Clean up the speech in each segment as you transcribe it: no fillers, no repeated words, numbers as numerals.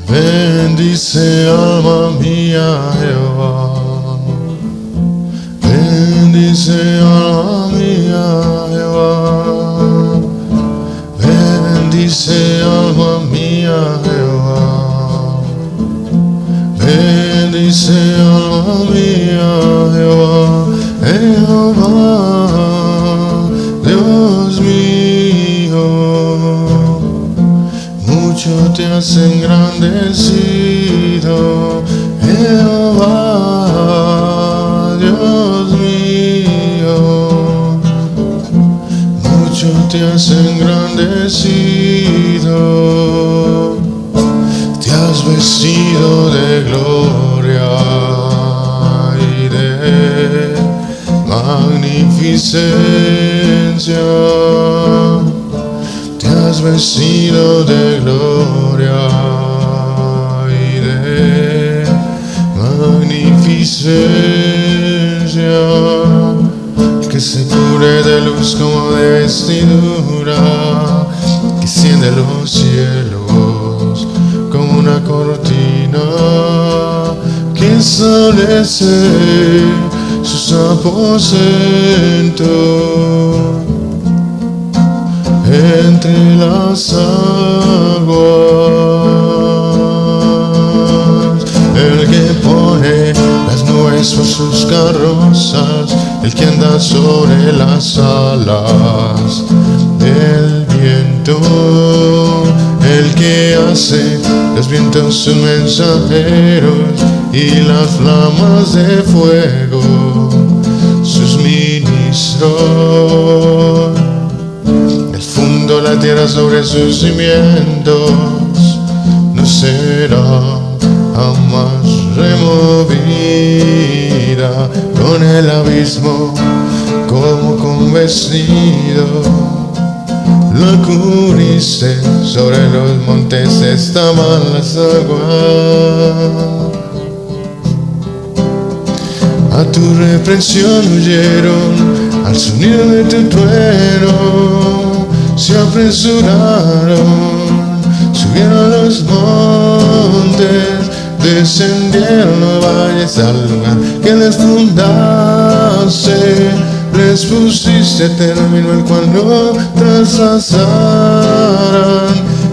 Bendice alma mía Jehová. Bendice alma mía Jehová. Bendice alma mía Jehová. Bendice alma mía Jehová. Jehová, Dios mío, mucho te has engrandecido. Jehová, Dios mío, mucho te has engrandecido. Te has vestido de gloria y de magnificencia. Te has vestido de gloria y de magnificencia. El que se cubre de luz como de vestidura, que ciende los cielos como una cortina, que establece sus aposentos entre las aguas. El que pone las nubes por sus carrozas, el que anda sobre las alas del viento, el que hace los vientos sus mensajeros y las flamas de fuego sus ministros. El fundo la tierra sobre sus cimientos no será jamás removida. Con el abismo como con vestido la cubriste, sobre los montes estaban las aguas. A tu reprensión huyeron, al sonido de tu trueno se apresuraron, subieron a los montes, descendieron los valles al lugar que les fundaste. Les pusiste término el cual no traspasarán,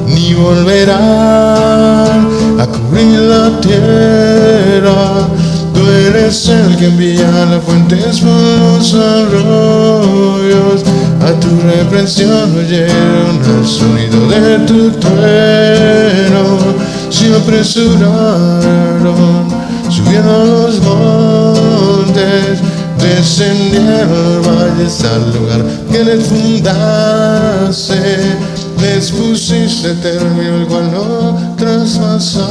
ni volverán a cubrir la tierra. Tú eres el que envía las fuentes por los arroyos. A tu reprensión oyeron al sonido de tu trueno, se apresuraron, subieron a los montes, descendieron los valles al lugar que les fundaste. Les pusiste término el cual no traspasarán,